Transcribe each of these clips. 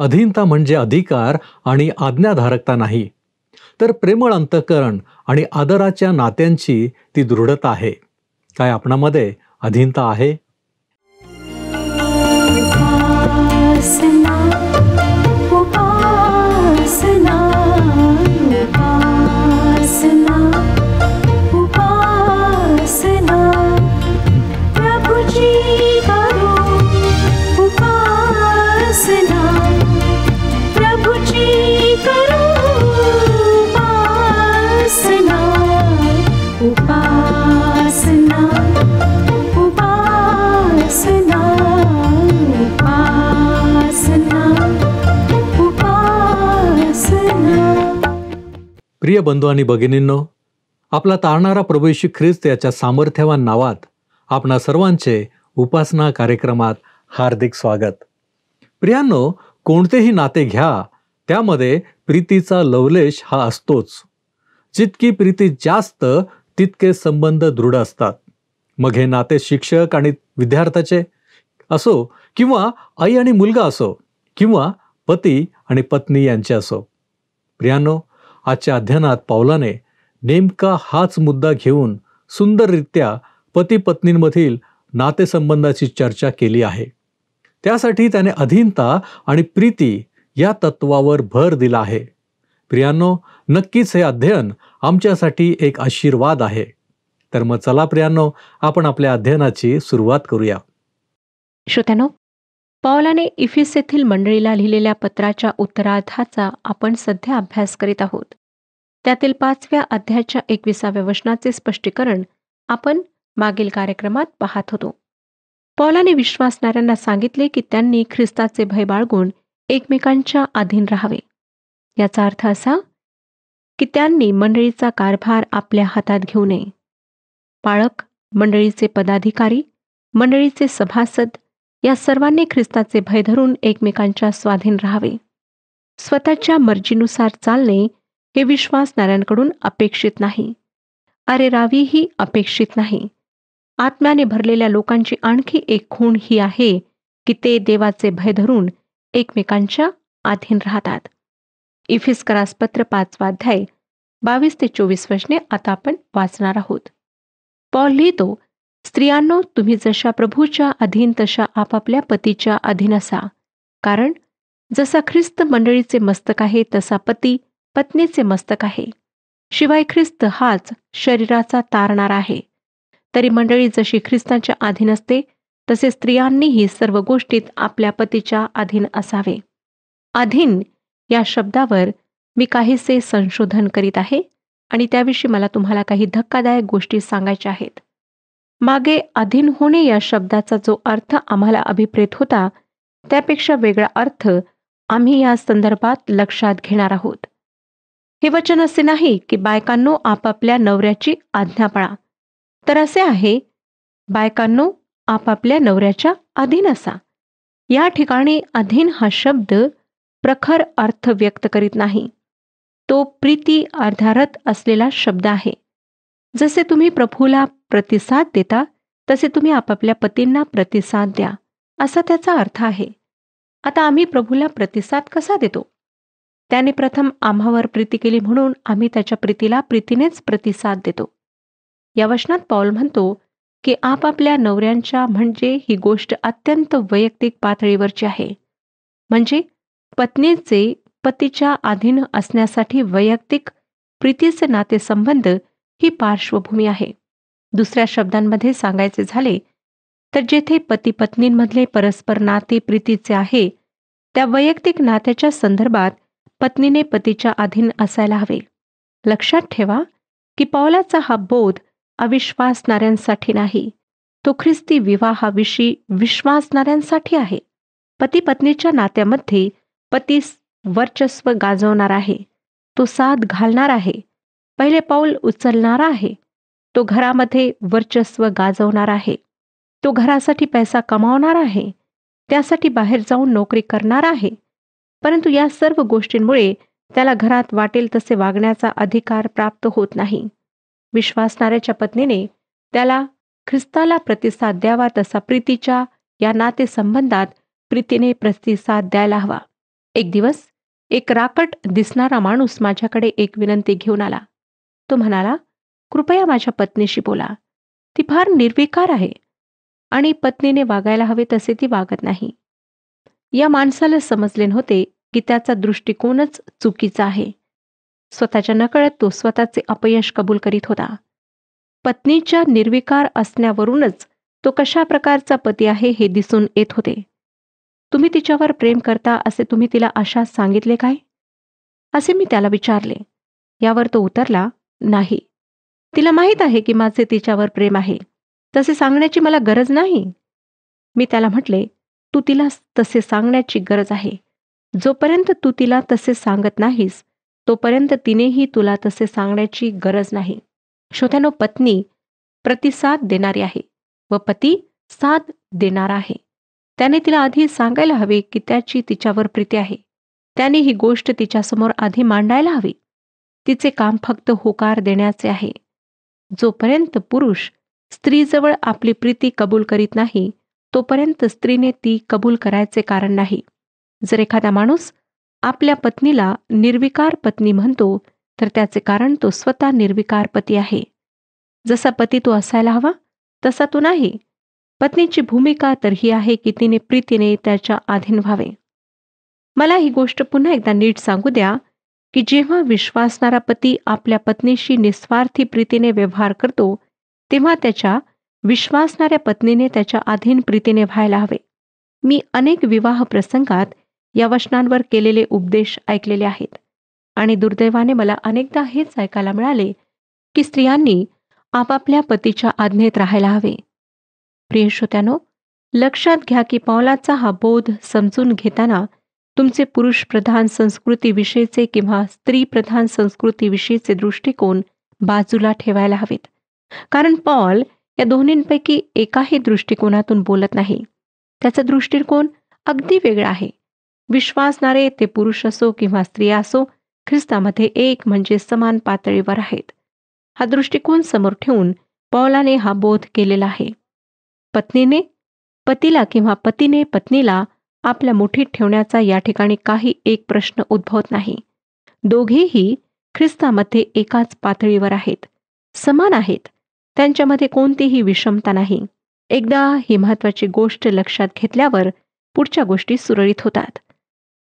अधीनता म्हणजे अधिकार आणि आज्ञाधारकता नाही, तर प्रेमळ अंतःकरण आणि आदराच्या नात्यांची ती दृढता आहे. काय आपणामध्ये अधीनता आहे? उपासना, उपासना, उपासना, उपासना, प्रभुची करो उपासना, प्रभुची करो उपासना, उपासना, उपासना, प्रिय बंधू आणि भगिनींनो, आपला तारणारा प्रभू येशू ख्रिस्त याच्या सामर्थ्यवान नावात आपणा सर्वांचे उपासना कार्यक्रमात हार्दिक स्वागत. प्रियांनो, कोणतेही नाते घ्या, त्यामध्ये प्रीतीचा लवलेश हा असतोच. जितकी प्रीती जास्त तितके संबंध दृढ असतात. मग हे नाते शिक्षक आणि विद्यार्थ्याचे असो, किंवा आई आणि मुलगा असो, किंवा पती आणि पत्नी यांचे असो. प्रियांनो, आजच्या अध्ययनात पौलाने नेमका हाच मुद्दा घेऊन सुंदररित्या पती पत्नींमधील नातेसंबंधाची चर्चा केली आहे. त्यासाठी त्याने अधीनता आणि प्रीती या तत्वावर भर दिला आहे. प्रियांनो, नक्कीच हे अध्ययन आमच्यासाठी एक आशीर्वाद आहे. तर मग चला प्रियांनो, आपण आपल्या अध्ययनाची सुरुवात करूया. श्रोत्यानो, पौलाने इफिसेतील मंडळीला लिहिलेल्या पत्राच्या उत्तरार्धाचा आपण सध्या अभ्यास करीत आहोत. त्यातील 5व्या अध्यायाच्या 21व्या वचनाचे स्पष्टीकरण आपण मागील कार्यक्रमात पाहत होतो. पौलाने विश्वासणाऱ्यांना सांगितले की त्यांनी ख्रिस्ताचे भय बाळगून एकमेकांच्या अधीन राहावे. याचा अर्थ असा की त्यांनी मंडळीचा कारभार आपल्या हातात घेऊ नये. पाळक, मंडळीचे पदाधिकारी, मंडळीचे सभासद या सर्वांनी ख्रिस्ताचे भय धरून एकमेकांच्या स्वाधीन राहावे. स्वतःच्या मर्जीनुसार चालणे हे विश्वासणाऱ्यांकडून अपेक्षित नाही. अरेरावीही अपेक्षित नाही. आत्म्याने भरलेल्या लोकांची आणखी एक खूण ही आहे की ते देवाचे भय धरून एकमेकांच्या अधीन राहतात. इफिसकरास पत्र 5वा अध्याय 22 ते 24 वचने आता आपण वाचणार आहोत. पौल लिहितो, स्त्रियांनो, तुम्ही जशा प्रभूच्या अधीन तशा आपापल्या पतीच्या अधीन असा. कारण जसा ख्रिस्त मंडळीचे मस्तक आहे तसा पती पत्नीचे मस्तक आहे. शिवाय ख्रिस्त हाच शरीराचा तारणारा आहे. तरी मंडळी जशी ख्रिस्ताच्या अधीन असते तसे स्त्रियांनीही सर्व गोष्टीत आपल्या पतीच्या अधीन असावे. अधीन या शब्दावर मी काहीसे संशोधन करीत आहे आणि त्याविषयी मला तुम्हाला काही धक्कादायक गोष्टी सांगायच्या आहेत. मागे अधीन होणे या शब्दाचा जो अर्थ आम्हाला अभिप्रेत होता त्यापेक्षा वेगळा अर्थ आम्ही या संदर्भात लक्षात घेणार आहोत. हे वचन असे नाही की बायकांनो आपापल्या नवऱ्याची आज्ञा पाळा, तर असे आहे, बायकांनो आपापल्या नवऱ्याच्या अधीन असा. या ठिकाणी अधीन हा शब्द प्रखर अर्थ व्यक्त करीत नाही. तो प्रीती आधारत असलेला शब्द आहे. जसे तुम्ही प्रभूला प्रतिसाद देता तसे तुम्ही आपापल्या पतींना प्रतिसाद द्या, असा त्याचा अर्थ आहे. आता आम्ही प्रभूला प्रतिसाद कसा देतो? त्याने प्रथम आम्हावर प्रीती केली म्हणून आम्ही त्याच्या प्रीतीला प्रीतीनेच प्रतिसाद देतो. या वचनात पौल म्हणतो की आपापल्या नवऱ्यांच्या म्हणजे ही गोष्ट अत्यंत वैयक्तिक पातळीवरची आहे. म्हणजे पत्नीचे पतीच्या अधीन असण्यासाठी वैयक्तिक प्रीतीचे नातेसंबंध ही पार्श्वभूमी आहे. दुसऱ्या शब्दांमध्ये सांगायचे झाले तर जेथे पती पत्नींमधले परस्पर नाते प्रीतीचे आहे त्या वैयक्तिक नात्याच्या संदर्भात पत्नीने पतीच्या अधीन असायला हवे. लक्षात ठेवा की पौलाचा हा बोध अविश्वासणाऱ्यांसाठी नाही, तो ख्रिस्ती विवाहाविषयी विश्वासणाऱ्यांसाठी आहे. पती पत्नीच्या नात्यामध्ये पती वर्चस्व गाजवणार आहे, तो साथ घालणार आहे. पहिले पाऊल उचलणारा आहे, तो घरामध्ये वर्चस्व गाजवणार आहे. तो घरासाठी पैसा कमावणार आहे, त्यासाठी बाहेर जाऊन नोकरी करणार आहे. परंतु या सर्व गोष्टींमुळे त्याला घरात वाटेल तसे वागण्याचा अधिकार प्राप्त होत नाही. विश्वासणाऱ्याच्या पत्नीने त्याला ख्रिस्ताला प्रतिसाद द्यावा तसा प्रीतीच्या या नातेसंबंधात प्रीतीने प्रतिसाद द्यायला हवा. एक दिवस एक राकट दिसणारा माणूस माझ्याकडे एक विनंती घेऊन आला. तो म्हणाला, कृपया माझ्या पत्नीशी बोला. ती फार निर्विकार आहे आणि पत्नीने वागायला हवे तसे ती वागत नाही. या माणसाला समजले नव्हते की त्याचा दृष्टिकोनच चुकीचा आहे. स्वतःच्या नकळत तो स्वतःचे अपयश कबूल करीत होता. पत्नीच्या निर्विकार असण्यावरूनच तो कशा प्रकारचा पती आहे हे दिसून येत होते. तुम्ही तिच्यावर प्रेम करता असे तुम्ही तिला आशा सांगितले काय? असे मी त्याला विचारले. यावर तो उत्तरला, नाही. तिला माहीत आहे की माझे तिच्यावर प्रेम आहे. तसे सांगण्याची मला गरज नाही. मी त्याला म्हटले, तू तिला तसे सांगण्याची गरज आहे. जोपर्यंत तू तिला तसे सांगत नाहीस तोपर्यंत तिनेही तुला तसे सांगण्याची गरज नाही. श्रोत्यानो, पत्नी प्रतिसाद देणारी आहे व पती साथ देणारा आहे. त्याने तिला आधी सांगायला हवे की त्याची तिच्यावर प्रीती आहे. त्याने ही गोष्ट तिच्यासमोर आधी मांडायला हवी. तिचे काम फक्त होकार देण्याचे आहे. जोपर्यंत पुरुष स्त्रीजवळ आपली प्रीती कबूल करीत नाही तोपर्यंत स्त्रीने ती कबूल करायचे कारण नाही. जर एखादा माणूस आपल्या पत्नीला निर्विकार पत्नी म्हणतो तर त्याचे कारण तो स्वतः निर्विकार पती आहे. जसा पती तो असायला हवा तसा तो नाही. पत्नीची भूमिका तर ही आहे की तिने प्रीतीने त्याच्या अधीन व्हावे. मला ही गोष्ट पुन्हा एकदा नीट सांगू द्या की जेव्हा विश्वासणारा पती आपल्या पत्नीशी निस्वार्थी प्रीतीने व्यवहार करतो तेव्हा त्याच्या विश्वासणाऱ्या पत्नीने त्याच्या अधीन प्रीतीने व्हायला हवे. मी अनेक विवाह प्रसंगात या वचनांवर केलेले उपदेश ऐकलेले आहेत आणि दुर्दैवाने मला अनेकदा हेच ऐकायला मिळाले की स्त्रियांनी आपापल्या पतीच्या आज्ञेत राहायला हवे. प्रिय श्रोत्यानो, लक्षात घ्या की पौलाचा हा बोध समजून घेताना तुमचे पुरुष प्रधान संस्कृतीविषयीचे किंवा स्त्री प्रधान संस्कृतीविषयीचे दृष्टिकोन बाजूला ठेवायला हवेत. कारण पौल या दोन्हींपैकी एकाही दृष्टिकोनातून बोलत नाही. त्याचा दृष्टिकोन अगदी वेगळा आहे. विश्वासणारे ते पुरुष असो किंवा स्त्रिया असो ख्रिस्तामध्ये एक म्हणजे समान पातळीवर आहेत. हा दृष्टिकोन समोर ठेवून पौलाने हा बोध केलेला आहे. पत्नीने पतीला किंवा पतीने पत्नीला आपल्या मुठीत ठेवण्याचा या ठिकाणी काही एक प्रश्न उद्भवत नाही. दोघेही ख्रिस्तामध्ये एकाच पातळीवर आहेत, समान आहेत. त्यांच्यामध्ये कोणतीही विषमता नाही. एकदा ही महत्वाची गोष्ट लक्षात घेतल्यावर पुढच्या गोष्टी सुरळीत होतात.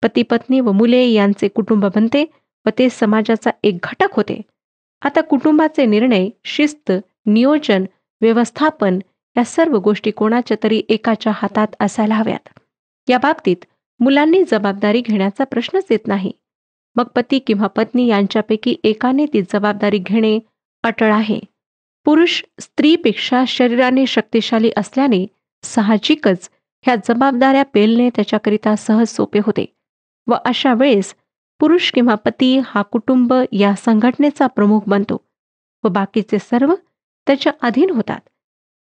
पती पत्नी व मुले यांचे कुटुंब बनते व ते समाजाचा एक घटक होते. आता कुटुंबाचे निर्णय, शिस्त, नियोजन, व्यवस्थापन या सर्व गोष्टी कोणाच्या तरी एकाच्या हातात असायला हव्यात. या बाबतीत मुलांनी जबाबदारी घेण्याचा प्रश्नच येत नाही. मग पती किंवा पत्नी यांच्यापैकी एकाने ती जबाबदारी घेणे अटळ आहे. पुरुष स्त्रीपेक्षा शरीराने शक्तिशाली असल्याने साहजिकच ह्या जबाबदाऱ्या पेलणे त्याच्याकरिता सहज सोपे होते व अशा वेळेस पुरुष किंवा पती हा कुटुंब या संघटनेचा प्रमुख बनतो व बाकीचे सर्व त्याच्या अधीन होतात.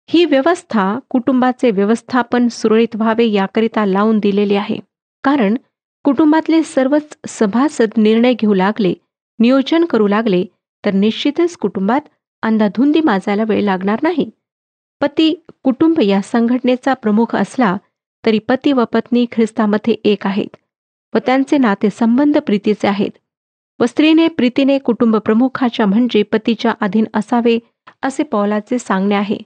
ही व्यवस्था कुटुंबाचे व्यवस्थापन सुरळीत व्हावे याकरिता लावून दिलेली आहे. कारण कुटुंबातले सर्वच सभासद निर्णय घेऊ लागले, नियोजन करू लागले तर निश्चितच कुटुंबात अंधाधुंदी माजायला वेळ लागणार नाही. पती कुटुंब या संघटनेचा प्रमुख असला तरी पती व पत्नी ख्रिस्तामध्ये एक आहेत व त्यांचे नातेसंबंध प्रीतीचे आहेत व स्त्रीने प्रीतीने कुटुंब प्रमुखाच्या म्हणजे पतीच्या अधीन असावे असे पौलाचे सांगणे आहे.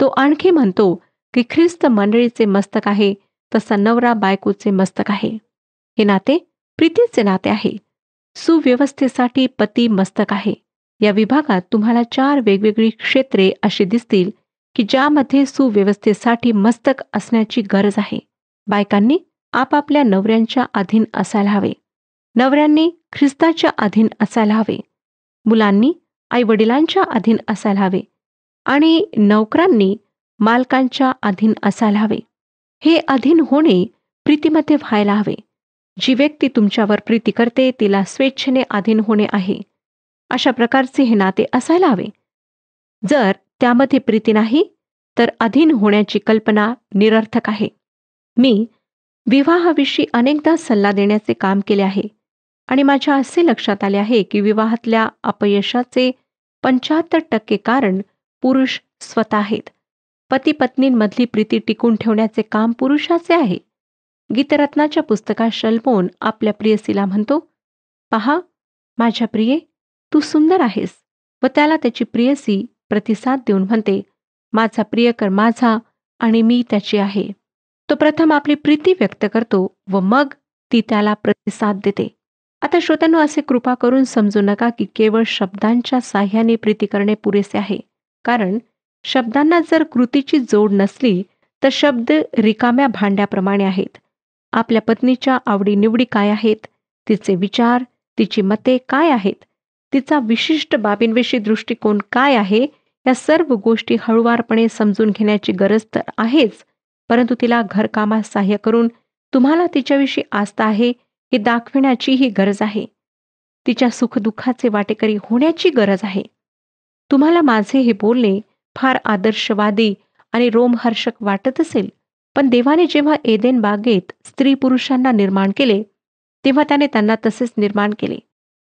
तो आणखी म्हणतो की ख्रिस्त मंडळीचे मस्तक आहे तसा नवरा बायकोचे मस्तक आहे. हे नाते प्रीतीचे नाते आहे. सुव्यवस्थेसाठी पती मस्तक आहे. या विभागात तुम्हाला 4 वेगवेगळी क्षेत्रे अशी दिसतील की ज्यामध्ये सुव्यवस्थेसाठी मस्तक असण्याची गरज आहे. बायकांनी आपापल्या नवऱ्यांच्या अधीन असायला हवे. नवऱ्यांनी ख्रिस्ताच्या अधीन असायला हवे. मुलांनी आईवडिलांच्या अधीन असायला हवे आणि नोकरांनी मालकांच्या अधीन असायला हवे. हे अधीन होणे प्रीतीमध्ये व्हायला हवे. जी व्यक्ती तुमच्यावर प्रीती करते तिला स्वेच्छेने अधीन होणे आहे. अशा प्रकारचे हे नाते असायला हवे. जर त्यामध्ये प्रीती नाही तर अधीन होण्याची कल्पना निरर्थक आहे. मी विवाहाविषयी अनेकदा सल्ला देण्याचे काम केले आहे आणि माझ्या असे लक्षात आले आहे की विवाहातल्या अपयशाचे 75% कारण पुरुष स्वतः आहेत. पती पत्नींमधली प्रीती टिकून ठेवण्याचे काम पुरुषाचे आहे. गीतरत्नाच्या पुस्तकात शल्मोन आपल्या प्रियसीला म्हणतो, पहा माझ्या प्रिये, तू सुंदर आहेस. व त्याला त्याची प्रियसी प्रतिसाद देऊन म्हणते, माझा प्रियकर माझा आणि मी त्याची आहे. तो प्रथम आपली प्रीती व्यक्त करतो व मग ती त्याला प्रतिसाद देते. आता श्रोत्यांनो, असे कृपा करून समजू नका की केवळ शब्दांच्या साह्याने प्रीती करणे पुरेसे आहे. कारण शब्दांना जर कृतीची जोड नसली तर शब्द रिकाम्या भांड्याप्रमाणे आहेत. आपल्या पत्नीच्या आवडीनिवडी काय आहेत, तिचे विचार, तिची मते काय आहेत, तिचा विशिष्ट बाबींविषयी दृष्टिकोन काय आहे, या सर्व गोष्टी हळुवारपणे समजून घेण्याची गरज तर आहेच, परंतु तिला घरकामात सहाय्य करून तुम्हाला तिच्याविषयी आस्था आहे हे दाखविण्याचीही गरज आहे. तिच्या सुखदुःखाचे वाटेकरी होण्याची गरज आहे. तुम्हाला माझे हे बोलणे फार आदर्शवादी आणि रोमहर्षक वाटत असेल, पण देवाने जेव्हा एदेन बागेत स्त्री पुरुषांना निर्माण केले तेव्हा त्याने त्यांना तसेच निर्माण केले.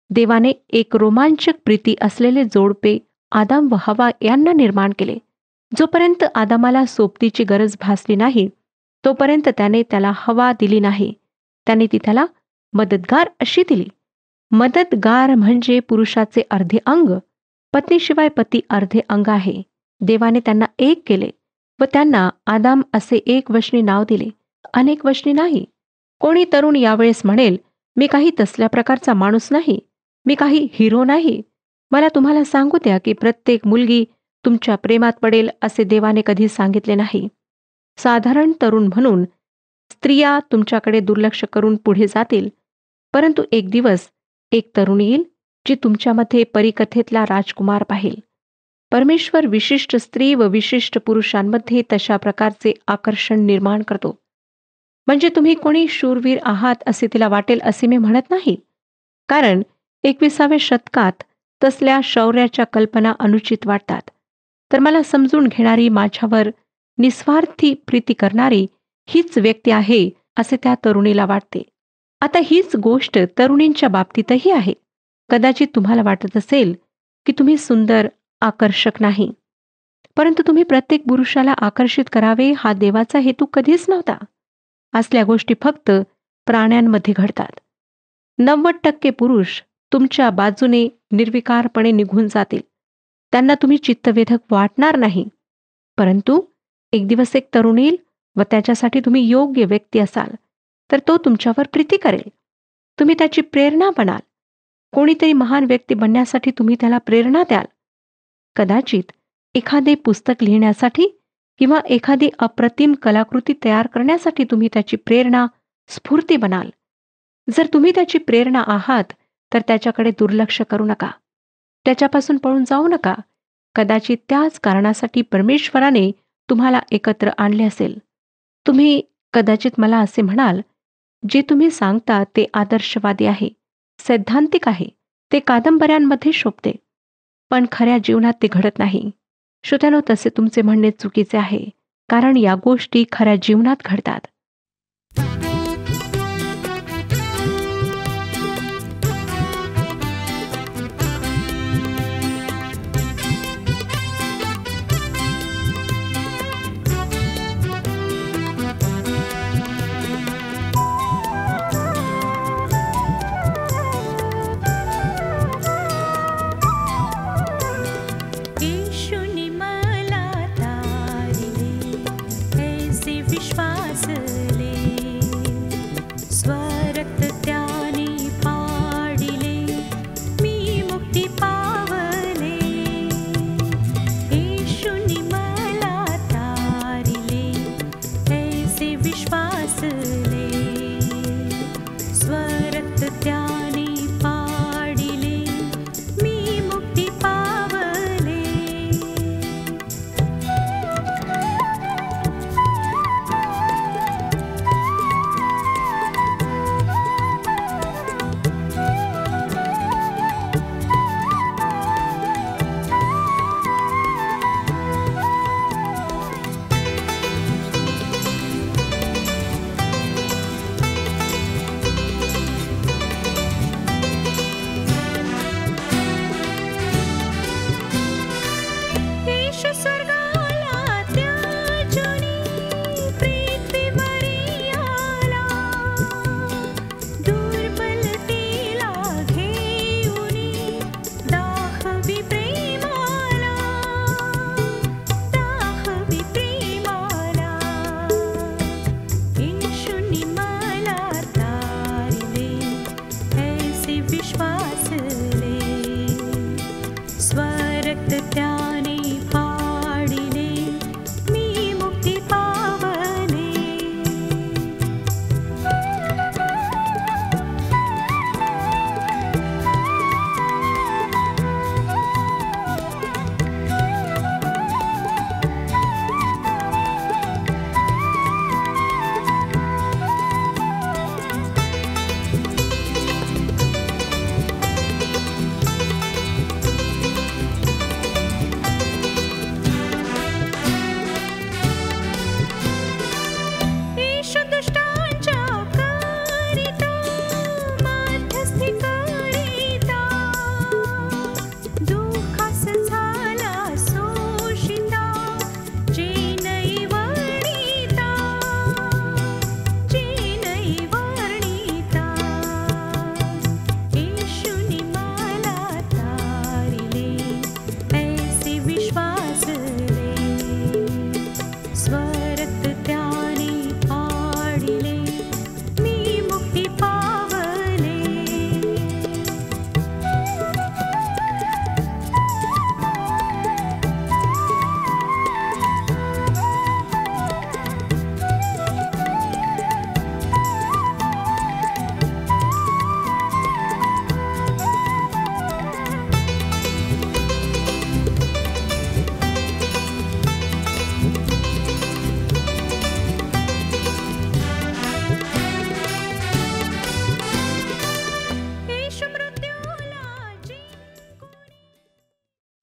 देवाने एक रोमांचक प्रीती असलेले जोडपे आदाम व हवा यांना निर्माण केले. जोपर्यंत आदामाला सोबतीची गरज भासली नाही तोपर्यंत त्याने त्याला हवा दिली नाही. त्याने ती त्याला मदतगार अशी दिली. मदतगार म्हणजे पुरुषाचे अर्धे अंग. पत्नीशिवाय पती अर्धे अंग आहे. देवाने त्यांना एक केले व त्यांना आदाम असे एक वचनी नाव दिले, अनेक वचनी नाही. कोणी तरुण यावेळेस म्हणेल, मी काही तसल्या प्रकारचा माणूस नाही, मी काही हिरो नाही. मला तुम्हाला सांगू द्या की प्रत्येक मुलगी तुमच्या प्रेमात पडेल असे देवाने कधी सांगितले नाही. साधारण तरुण म्हणून स्त्रिया तुमच्याकडे दुर्लक्ष करून पुढे जातील, परंतु एक दिवस एक तरुण येईल जी तुमच्यामध्ये परीकथेतला राजकुमार पाहिल. परमेश्वर विशिष्ट स्त्री व विशिष्ट पुरुषांमध्ये तशा प्रकारचे आकर्षण निर्माण करतो. म्हणजे तुम्ही कोणी शूरवीर आहात असे तिला वाटेल असे मी म्हणत नाही, कारण 21व्या शतकात तसल्या शौर्याच्या कल्पना अनुचित वाटतात. तर मला समजून घेणारी, माझ्यावर निस्वार्थी प्रीती करणारी हीच व्यक्ती आहे असे त्या तरुणीला वाटते. आता हीच गोष्ट तरुणींच्या बाबतीतही आहे. कदाचित तुम्हाला वाटत असेल की तुम्ही सुंदर, आकर्षक नाही, परंतु तुम्ही प्रत्येक पुरुषाला आकर्षित करावे हा देवाचा हेतू कधीच नव्हता. असल्या गोष्टी फक्त प्राण्यांमध्ये घडतात. 90% पुरुष तुमच्या बाजूने निर्विकारपणे निघून जातील. त्यांना तुम्ही चित्तवेधक वाटणार नाही, परंतु एक दिवस एक तरुण येईल व त्याच्यासाठी तुम्ही योग्य व्यक्ती असाल तर तो तुमच्यावर प्रीती करेल. तुम्ही त्याची प्रेरणा बनाल. कोणीतरी महान व्यक्ती बनण्यासाठी तुम्ही त्याला प्रेरणा द्याल. कदाचित एखादे पुस्तक लिहिण्यासाठी किंवा एखादी अप्रतिम कलाकृती तयार करण्यासाठी तुम्ही त्याची प्रेरणा, स्फूर्ती बनाल. जर तुम्ही त्याची प्रेरणा आहात तर त्याच्याकडे दुर्लक्ष करू नका, त्याच्यापासून पळून जाऊ नका. कदाचित त्याच कारणासाठी परमेश्वराने तुम्हाला एकत्र आणले असेल. तुम्ही कदाचित मला असे म्हणाल, जे तुम्ही सांगता ते आदर्शवादी आहे, सैद्धांतिक आहे, ते कादंबऱ्यांमध्ये शोभते, पण खऱ्या जीवनात ते घडत नाही. श्रोत्यानो, तसे तुमचे म्हणणे चुकीचे आहे, कारण या गोष्टी खऱ्या जीवनात घडतात. येशूने मला तारिले, ऐसे विश्वासले.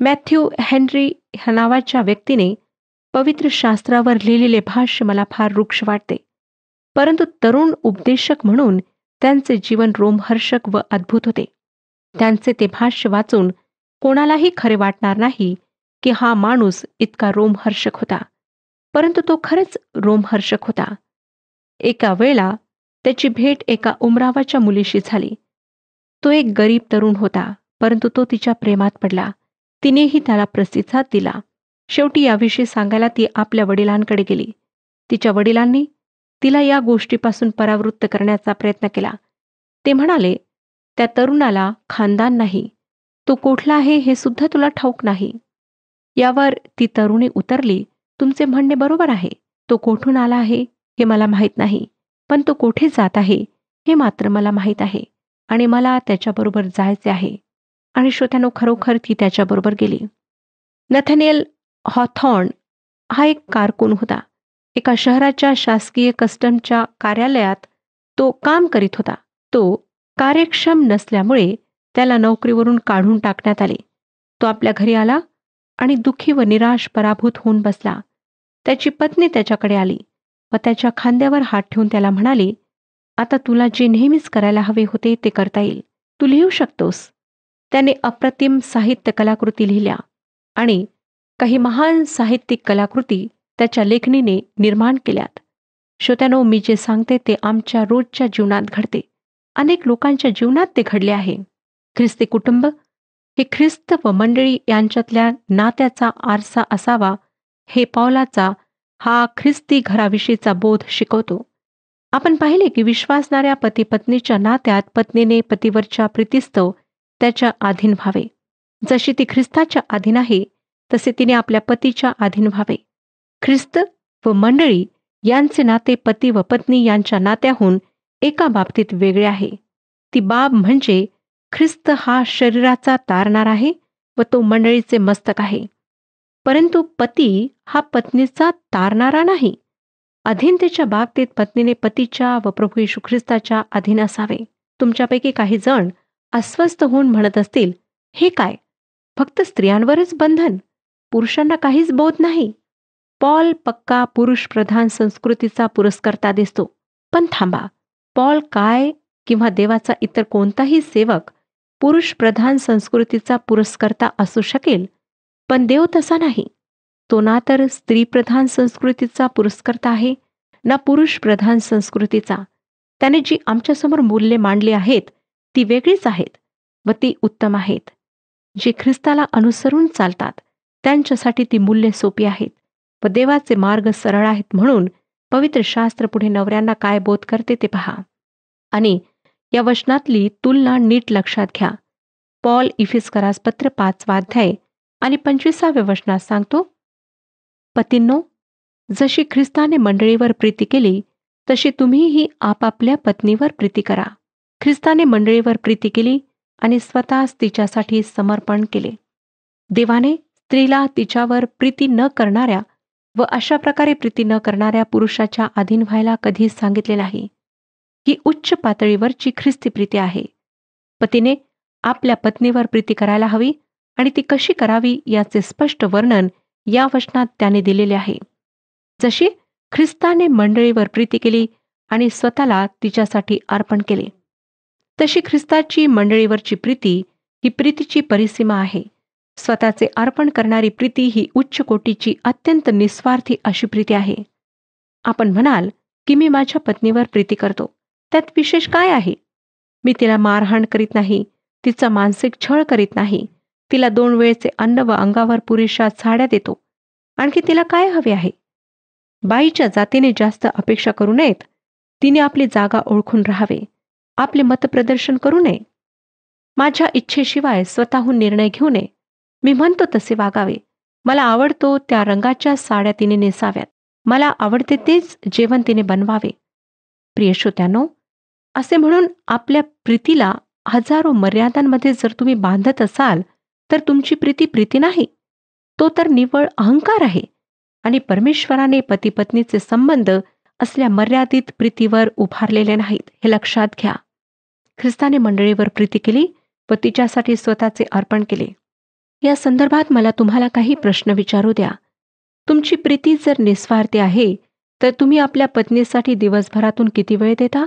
मॅथ्यू हेनरी ह्या नावाच्या व्यक्तीने पवित्र शास्त्रावर लिहिलेले भाष्य मला फार वृक्ष वाटते. परंतु तरुण उपदेशक म्हणून त्यांचे जीवन रोमहर्षक व अद्भुत होते. त्यांचे ते भाष्य वाचून कोणालाही खरे वाटणार नाही की हा माणूस इतका रोमहर्षक होता, परंतु तो खरंच रोमहर्षक होता. एका वेळेला त्याची भेट एका उमरावाच्या मुलीशी झाली. तो एक गरीब तरुण होता, परंतु तो तिच्या प्रेमात पडला. तिनेही त्याला प्रतिसाद दिला. शेवटी याविषयी सांगायला ती आपल्या वडिलांकडे गेली. तिच्या वडिलांनी तिला या गोष्टीपासून परावृत्त करण्याचा प्रयत्न केला. ते म्हणाले, त्या तरुणाला खानदान नाही, तो कुठला आहे हे सुद्धा तुला ठाऊक नाही. यावर ती तरुणी उतरली, तुमचे म्हणणे बरोबर आहे. तो कोठून आला आहे हे मला माहीत नाही, पण तो कोठे जात आहे हे मात्र मला माहीत आहे आणि मला त्याच्याबरोबर जायचे आहे. आणि श्रोत्यानो, खरोखर ती त्याच्याबरोबर गेली. नथॅनिएल हॉथॉर्न हा एक कारकून होता. एका शहराच्या शासकीय कस्टमच्या कार्यालयात तो काम करीत होता. तो कार्यक्षम नसल्यामुळे त्याला नोकरीवरून काढून टाकण्यात आले. तो आपल्या घरी आला आणि दुःखी व निराश पराभूत होऊन बसला. त्याची पत्नी त्याच्याकडे आली व त्याच्या खांद्यावर हात ठेवून त्याला म्हणाली, आता तुला जे नेहमीच करायला हवे होते ते करता येईल. तू लिहू शकतोस. त्याने अप्रतिम साहित्य कलाकृती लिहिल्या आणि काही महान साहित्यिक कलाकृती त्याच्या लेखणीने निर्माण केल्यात. श्रोत्यानो, मी जे सांगते ते आमच्या रोजच्या जीवनात घडते. अनेक लोकांच्या जीवनात ते घडले आहे. ख्रिस्ती कुटुंब हे ख्रिस्त व मंडळी यांच्यातल्या नात्याचा आरसा असावा, हे पौलाचा हा ख्रिस्ती घराविषयीचा बोध शिकवतो. आपण पाहिले की विश्वासणाऱ्या पती पत्नीच्या नात्यात पत्नीने पतीवरच्या प्रीतिस्तव त्याच्या अधीन व्हावे. जशी ती ख्रिस्ताच्या अधीन आहे, तसे तिने आपल्या पतीच्या अधीन व्हावे. ख्रिस्त व मंडळी यांचे नाते पती व पत्नी यांच्या नात्याहून एका बाबतीत वेगळे आहे. ती बाब म्हणजे ख्रिस्त हा शरीराचा तारणार आहे व तो मंडळीचे मस्तक आहे. परंतु पती हा पत्नीचा तारणारा नाही. अधीनतेच्या बाबतीत पत्नीने पतीच्या व प्रभू येशू ख्रिस्ताच्या अधीन असावे. तुमच्यापैकी काही जण अस्वस्थ होऊन म्हणत असतील, हे काय, फक्त स्त्रियांवरच बंधन, पुरुषांना काहीच बोध नाही. पॉल पक्का पुरुष प्रधान संस्कृतीचा पुरस्कर्ता दिसतो. पण थांबा, पॉल काय किंवा देवाचा इतर कोणताही सेवक पुरुष प्रधान संस्कृतीचा पुरस्कर्ता असू शकेल, पण देव तसा नाही. तो ना तर स्त्री प्रधान संस्कृतीचा पुरस्कर्ता आहे, ना पुरुष प्रधान संस्कृतीचा. त्याने जी आमच्यासमोर मूल्ये मांडली आहेत ती वेगळीच आहेत व ती उत्तम आहेत. जे ख्रिस्ताला अनुसरून चालतात त्यांच्यासाठी ती मूल्ये सोपी आहेत व देवाचे मार्ग सरळ आहेत. म्हणून पवित्र शास्त्र पुढे नवऱ्यांना काय बोध करते ते पहा आणि या वचनातली तुलना नीट लक्षात घ्या. पॉल इफिस्करास पत्र 5 अध्याय आणि 25व्या वचनात सांगतो, पतींनो, जशी ख्रिस्ताने मंडळीवर प्रीती केली तशी तुम्हीही आपापल्या पत्नीवर प्रीती करा. ख्रिस्ताने मंडळीवर प्रीती केली आणि स्वतःच तिच्यासाठी समर्पण केले. देवाने स्त्रीला तिच्यावर प्रीती न करणाऱ्या व अशा प्रकारे प्रीती न करणाऱ्या पुरुषाच्या अधीन व्हायला कधीच सांगितले नाही. ही उच्च पातळीवरची ख्रिस्ती प्रीती आहे. पतीने आपल्या पत्नीवर प्रीती करायला हवी आणि ती कशी करावी याचे स्पष्ट वर्णन या वचनात त्याने दिलेले आहे. जशी ख्रिस्ताने मंडळीवर प्रीती केली आणि स्वतःला तिच्यासाठी अर्पण केले, तशी ख्रिस्ताची मंडळीवरची प्रीती ही प्रीतीची परिसीमा आहे. स्वतःचे अर्पण करणारी प्रीती ही उच्च कोटीची अत्यंत निस्वार्थी अशी प्रीती आहे. आपण म्हणाल की मी माझ्या पत्नीवर प्रीती करतो, त्यात विशेष काय आहे? मी तिला मारहाण करीत नाही, तिचा मानसिक छळ करीत नाही, तिला 2 वेळचे अन्न व अंगावर पुरेशा साड्या देतो. आणखी तिला काय हवे आहे? बाईच्या जातीने जास्त अपेक्षा करू नयेत. तिने आपली जागा ओळखून राहावे, आपले मतप्रदर्शन करू नये, माझ्या इच्छेशिवाय स्वतःहून निर्णय घेऊ नये. मी म्हणतो तसे वागावे. मला आवडतो त्या रंगाच्या साड्या तिने नेसाव्यात, मला आवडते तेच जेवण तिने बनवावे. प्रिय श्रोत्यांनो, असे म्हणून आपल्या प्रीतीला हजारो मर्यादांमध्ये जर तुम्ही बांधत असाल तर तुमची प्रीती प्रीती नाही, तो तर निव्वळ अहंकार आहे. आणि परमेश्वराने पती पत्नीचे संबंध असल्या मर्यादित प्रीतीवर उभारलेले नाहीत, हे लक्षात घ्या. ख्रिस्ताने मंडळीवर प्रीती केली व तिच्यासाठी स्वतःचे अर्पण केले. या संदर्भात मला तुम्हाला काही प्रश्न विचारू द्या. तुमची प्रीती जर निस्वार्थी आहे, तर तुम्ही आपल्या पत्नीसाठी दिवसभरातून किती वेळ देता?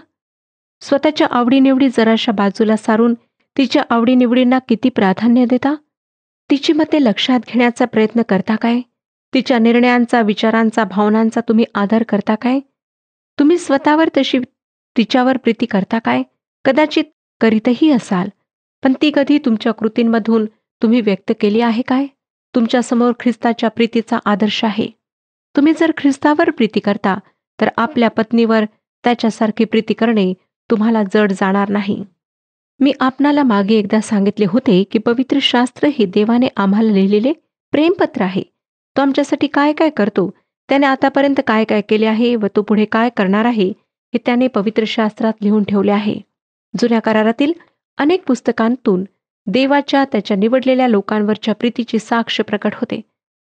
स्वतःच्या आवडीनिवडी जराशा बाजूला सारून तिच्या आवडीनिवडींना किती प्राधान्य देता? तिची मते लक्षात घेण्याचा प्रयत्न करता काय? तिच्या निर्णयांचा, विचारांचा, भावनांचा तुम्ही आदर करता काय? तुम्ही स्वतःवर तशी तिच्यावर प्रीती करता काय? कदाचित करीतही असाल, पण ती कधी तुमच्या कृतींमधून तुम्ही व्यक्त केली आहे काय? तुमच्यासमोर ख्रिस्ताच्या प्रीतीचा आदर्श आहे. तुम्ही जर ख्रिस्तावर प्रीती करता, तर आपल्या पत्नीवर त्याच्यासारखी प्रीती करणे तुम्हाला जड जाणार नाही. मी आपणाला मागे एकदा सांगितले होते की पवित्र शास्त्र हे देवाने आम्हाला लिहिलेले प्रेमपत्र आहे. तो आमच्यासाठी काय काय करतो, त्याने आतापर्यंत काय काय केले आहे व तो पुढे काय करणार आहे, हे त्याने पवित्र शास्त्रात लिहून ठेवले आहे. जुन्या करारातील अनेक पुस्तकांतून देवाच्या त्याच्या निवडलेल्या लोकांवरच्या प्रीतीची साक्ष प्रकट होते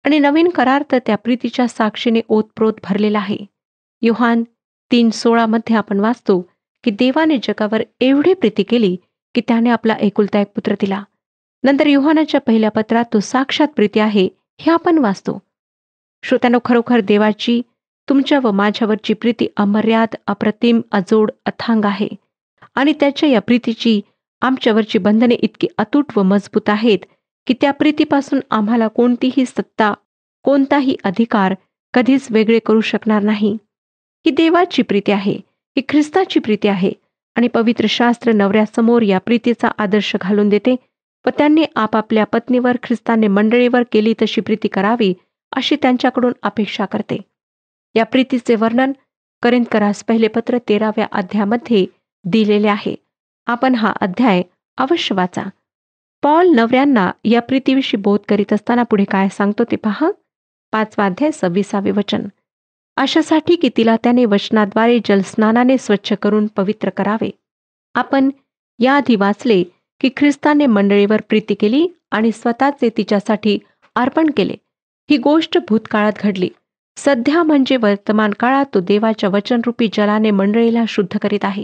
आणि नवीन करार तर त्या प्रीतीच्या साक्षीने ओतप्रोत भरलेला आहे. योहान 3:16 मध्ये आपण वाचतो की देवाने जगावर एवढी प्रीती केली की त्याने आपला एकुलता एक पुत्र दिला. नंतर योहानाच्या पहिल्या पत्रात तो साक्षात प्रीती आहे हे आपण वाचतो. श्रोत्यानो, खरोखर देवाची तुमच्या व माझ्यावरची प्रीती अमर्याद, अप्रतिम, अजोड, अथांग आहे आणि त्याच्या या प्रीतीची आमच्यावरची बंधने इतकी अतूट व मजबूत आहेत की त्या प्रीतीपासून आम्हाला कोणतीही सत्ता, कोणताही अधिकार कधीच वेगळे करू शकणार नाही. ही देवाची प्रीती आहे, ही ख्रिस्ताची प्रीती आहे आणि पवित्र शास्त्र नवऱ्यासमोर या प्रीतीचा आदर्श घालून देते व त्यांनी आपापल्या पत्नीवर ख्रिस्ताने मंडळीवर केली तशी प्रीती करावी अशी त्यांच्याकडून अपेक्षा करते. या प्रीतीचे वर्णन करिंथकरास पहिले पत्र 13व्या अध्यायामध्ये दिलेले आहे. आपण हा अध्याय अवश्य वाचा. पॉल नवऱ्यांना या प्रीतीविषयी बोध करीत असताना पुढे काय सांगतो ते पहा. 5वा अध्याय 26वे वचन. अशासाठी की तिला त्याने वचनाद्वारे जलस्नानाने स्वच्छ करून पवित्र करावे. आपण याआधी वाचले की ख्रिस्ताने मंडळीवर प्रीती केली आणि स्वतःचे तिच्यासाठी अर्पण केले. ही गोष्ट भूतकाळात घडली. सध्या म्हणजे वर्तमान काळात तो देवाच्या वचनरूपी जलाने मंडळीला शुद्ध करीत आहे.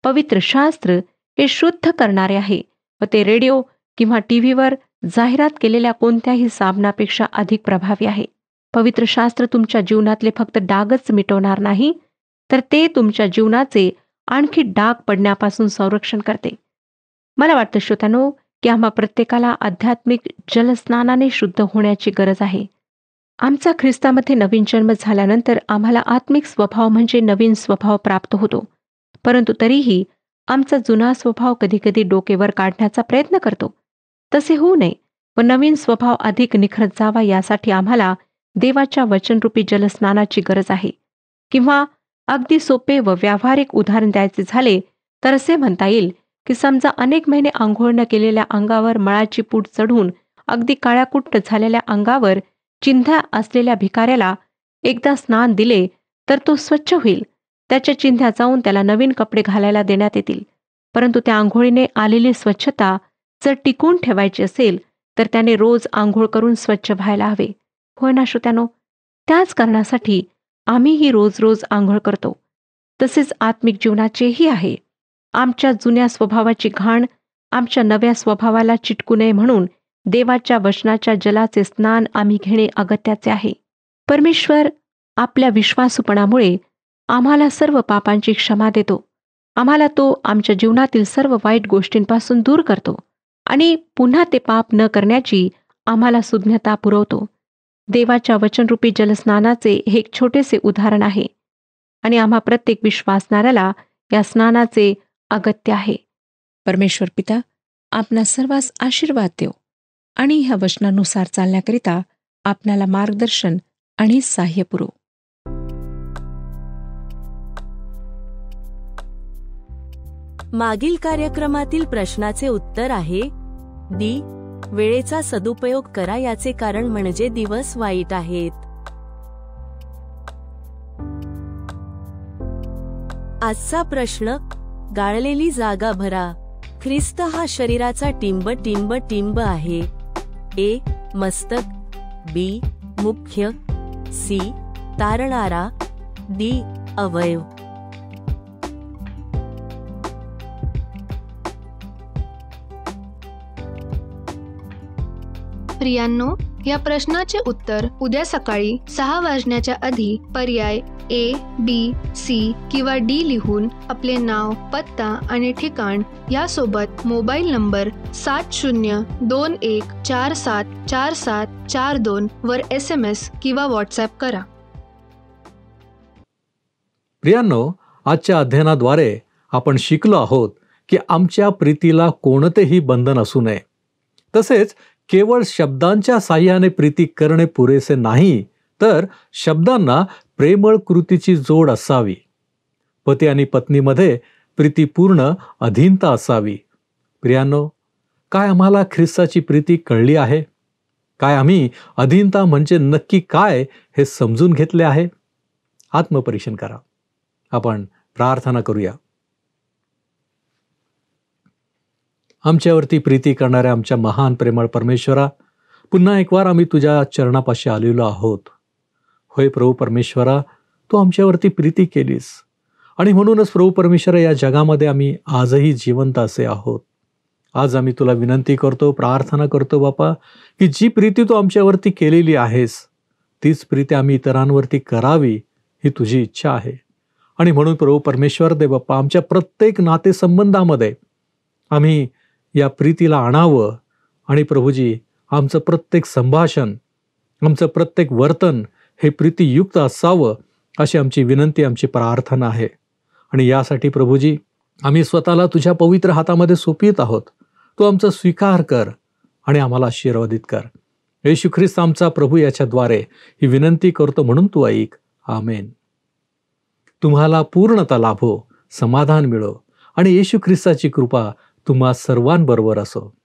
पवित्र शास्त्र हे शुद्ध करणारे आहे व ते रेडिओ किंवा टीव्हीवर जाहिरात केलेल्या कोणत्याही साबणापेक्षा अधिक प्रभावी आहे. पवित्र शास्त्र तुमच्या जीवनातले फक्त डागच मिटवणार नाही, तर ते तुमच्या जीवनाचे आणखी डाग पडण्यापासून संरक्षण करते. मला वाटतं श्रोत्यानो की आम्हा प्रत्येकाला आध्यात्मिक जलस्नानाने शुद्ध होण्याची गरज आहे. आमचा ख्रिस्तामध्ये नवीन जन्म झाल्यानंतर आम्हाला आत्मिक स्वभाव म्हणजे नवीन स्वभाव प्राप्त होतो, परंतु तरीही आमचा जुना स्वभाव कधीकधी डोकेवर काढण्याचा प्रयत्न करतो. तसे होऊ नये व नवीन स्वभाव अधिक निखरत जावा यासाठी आम्हाला देवाच्या वचनरूपी जलस्नानाची गरज आहे. किंवा अगदी सोपे व व्यावहारिक उदाहरण द्यायचे झाले तर असे म्हणता येईल की समजा अनेक महिने आंघोळ न केलेल्या अंगावर मळाची पूड चढून अगदी काळ्याकुट्ट झालेल्या अंगावर चिंध्या असलेल्या भिकाऱ्याला एकदा स्नान दिले तर तो स्वच्छ होईल. त्याच्या चिंध्या जाऊन त्याला नवीन कपडे घालायला देण्यात येतील. परंतु त्या आंघोळीने आलेली स्वच्छता जर टिकून ठेवायची असेल तर त्याने रोज आंघोळ करून स्वच्छ व्हायला हवे. होय ना श्रोत्यानो? त्याच कारणासाठी आम्हीही रोज रोज आंघोळ करतो. तसेच आत्मिक जीवनाचेही आहे. आमच्या जुन्या स्वभावाची घाण आमच्या नव्या स्वभावाला चिटकू नये म्हणून देवाच्या वचनाच्या जलाचे स्नान आम्ही घेणे अगत्याचे आहे. परमेश्वर आपल्या विश्वासूपणामुळे आम्हाला सर्व पापांची क्षमा देतो. आम्हाला तो आमच्या जीवनातील सर्व वाईट गोष्टींपासून दूर करतो आणि पुन्हा ते पाप न करण्याची आम्हाला सुज्ञता पुरवतो. देवाच्या वचनरूपी जलस्नानाचे हे एक छोटेसे उदाहरण आहे आणि आम्हा प्रत्येक विश्वासणाऱ्याला या स्नानाचे अगत्य आहे. परमेश्वर पिता आपणा सर्वांस आशीर्वाद देव आणि ह्या वचनानुसार चालण्याकरिता आपणाला मार्गदर्शन आणि सहाय्य पुरव. मागील कार्यक्रमातील प्रश्नाचे उत्तर आहे डी. वेळेचा सदुपयोग करा, याचे कारण म्हणजे दिवस वाईट आहेत. आजचा प्रश्न, गाळलेली जागा भरा. ख्रिस्त हा शरीराचा टिंब आहे. ए. मस्तक, बी. मुख्य, सी. तारणारा, डी. अवयव. प्रियांनो, या प्रश्नाचे उत्तर उद्या सकाळी 6 वाजण्याच्या आधी पर्याय A, B, C किंवा D लिहून आपले नाव, पत्ता आणि ठिकाण यासोबत मोबाईल नंबर 7021474742 वर SMS किंवा व्हॉट्सॲप करा. प्रियांनो, आजच्या अध्ययनाद्वारे आपण शिकलो आहोत की आमच्या प्रीतीला कोणतेही बंधन असू नये. तसेच केवळ शब्दांच्या साह्याने प्रीती करणे पुरेसे नाही, तर शब्दांना प्रेमळ कृतीची जोड असावी. पती आणि पत्नीमध्ये प्रीतीपूर्ण अधीनता असावी. प्रियांनो, काय आम्हाला ख्रिस्ताची प्रीती कळली आहे? काय आम्ही अधीनता म्हणजे नक्की काय हे समजून घेतले आहे? आत्मपरीक्षण करा. आपण प्रार्थना करूया. आमच्यावरती प्रीती करणाऱ्या आमच्या महान प्रेमळ परमेश्वरा, पुन्हा एक वार आम्ही तुझ्या चरणापाशी आलेलो आहोत. होय प्रभू परमेश्वरा, तू आमच्यावरती प्रीती केलीस आणि म्हणूनच प्रभू परमेश्वरा, या जगामध्ये आम्ही आजही जिवंत असे आहोत. आज आम्ही तुला विनंती करतो, प्रार्थना करतो बापा, की जी प्रीती तू आमच्यावरती केलेली आहेस तीच प्रीती आम्ही इतरांवरती करावी, ही तुझी इच्छा आहे. आणि म्हणून प्रभू परमेश्वर दे बाप्पा, आमच्या प्रत्येक नातेसंबंधामध्ये आम्ही या प्रीतीला आणावं आणि प्रभूजी, आमचं प्रत्येक संभाषण, आमचं प्रत्येक वर्तन हे प्रीतीयुक्त असावं, अशी आमची विनंती, आमची प्रार्थना आहे. आणि यासाठी प्रभूजी, आम्ही स्वतःला तुझ्या पवित्र हातामध्ये सोपवित आहोत. तू आमचा स्वीकार कर आणि आम्हाला आशीर्वादित कर. येशू ख्रिस्त आमचा प्रभू याच्याद्वारे ही विनंती करतो, म्हणून तू ऐक. आमेन. तुम्हाला पूर्णता लाभो, समाधान मिळो आणि येशू ख्रिस्ताची कृपा तुम्हा सर्वांबरोबर असो.